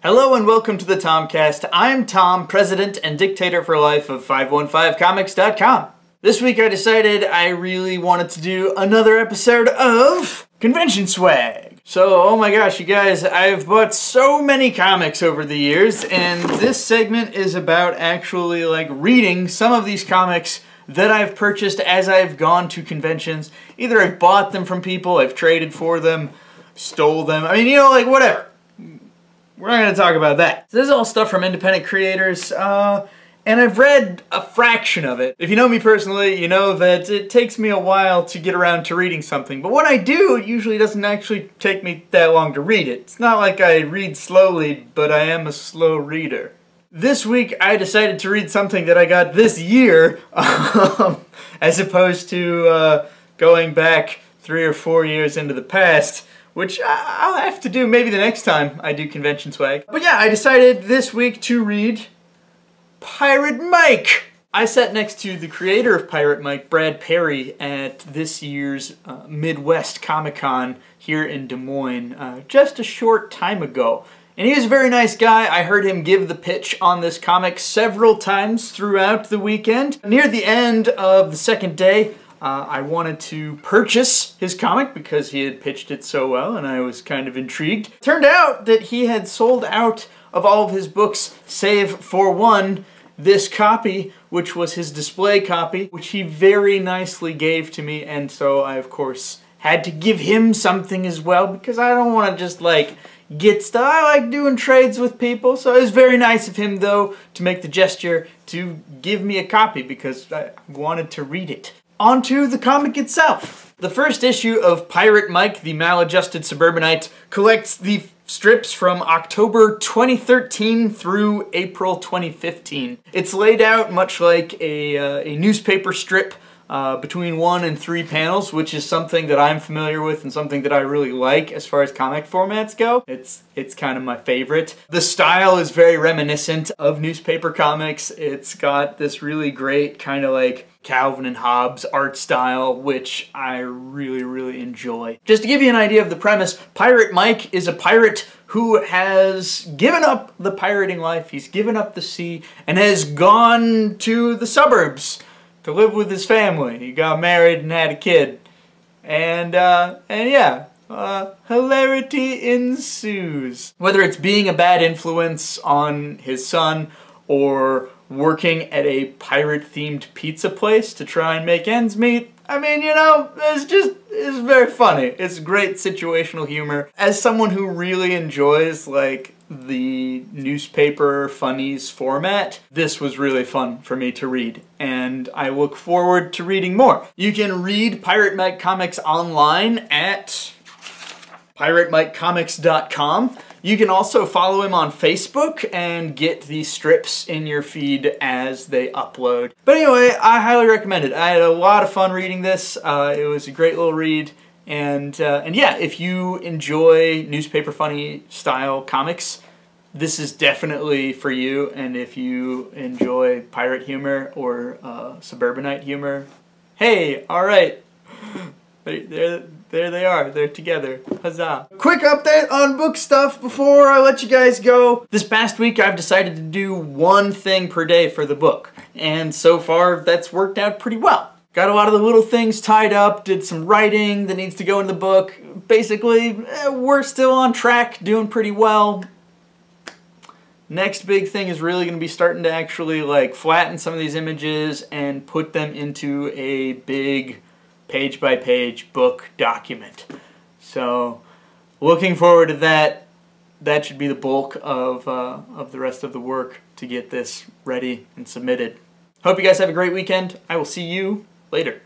Hello and welcome to the Tomcast. I'm Tom, president and dictator for life of 515comics.com. This week I decided I really wanted to do another episode of Convention Swag. So, oh my gosh, you guys, I've bought so many comics over the years, and this segment is about actually reading some of these comics that I've purchased as I've gone to conventions. Either I've bought them from people, I've traded for them, stole them, whatever. We're not going to talk about that. So this is all stuff from independent creators, and I've read a fraction of it. If you know me personally, you know that it takes me a while to get around to reading something, but when I do, it usually doesn't actually take me that long to read it. It's not like I read slowly, but I am a slow reader. This week, I decided to read something that I got this year, as opposed to going back 3 or 4 years into the past, which I'll have to do maybe the next time I do Convention Swag. But yeah, I decided this week to read Pirate Mike. I sat next to the creator of Pirate Mike, Brad Perry, at this year's Midwest Comic-Con here in Des Moines just a short time ago. And he was a very nice guy. I heard him give the pitch on this comic several times throughout the weekend. Near the end of the second day, I wanted to purchase his comic because he had pitched it so well and I was kind of intrigued. Turned out that he had sold out of all of his books save for one, this copy, which was his display copy, which he very nicely gave to me, and so I of course had to give him something as well because I don't want to just get stuff. I like doing trades with people, so it was very nice of him though to make the gesture to give me a copy because I wanted to read it. On to the comic itself. The first issue of Pirate Mike, the Maladjusted Suburbanite, collects the strips from October 2013 through April 2015. It's laid out much like a newspaper strip between 1 and 3 panels, which is something that I'm familiar with and something that I really like as far as comic formats go. It's kind of my favorite. The style is very reminiscent of newspaper comics. It's got this really great kind of Calvin and Hobbes art style, which I really enjoy. Just to give you an idea of the premise, Pirate Mike is a pirate who has given up the pirating life, he's given up the sea, and has gone to the suburbs to live with his family. He got married and had a kid. And yeah, hilarity ensues. Whether it's being a bad influence on his son or working at a pirate-themed pizza place to try and make ends meet, I mean, it's very funny. It's great situational humor. As someone who really enjoys, the newspaper funnies format, this was really fun for me to read, and I look forward to reading more. You can read Pirate Mike comics online at piratemikecomics.com. You can also follow him on Facebook and get the strips in your feed as they upload. But anyway, I highly recommend it. I had a lot of fun reading this. It was a great little read. And yeah, if you enjoy newspaper funny style comics, this is definitely for you. And if you enjoy pirate humor or suburbanite humor, hey, all right. There they are. They're together. Huzzah. Quick update on book stuff before I let you guys go. This past week I've decided to do one thing per day for the book. And so far that's worked out pretty well. Got a lot of the little things tied up, did some writing that needs to go in the book. Basically, we're still on track, doing pretty well. Next big thing is really going to be starting to actually flatten some of these images and put them into a big page-by-page book document. So, looking forward to that. That should be the bulk of the rest of the work to get this ready and submitted. Hope you guys have a great weekend. I will see you later.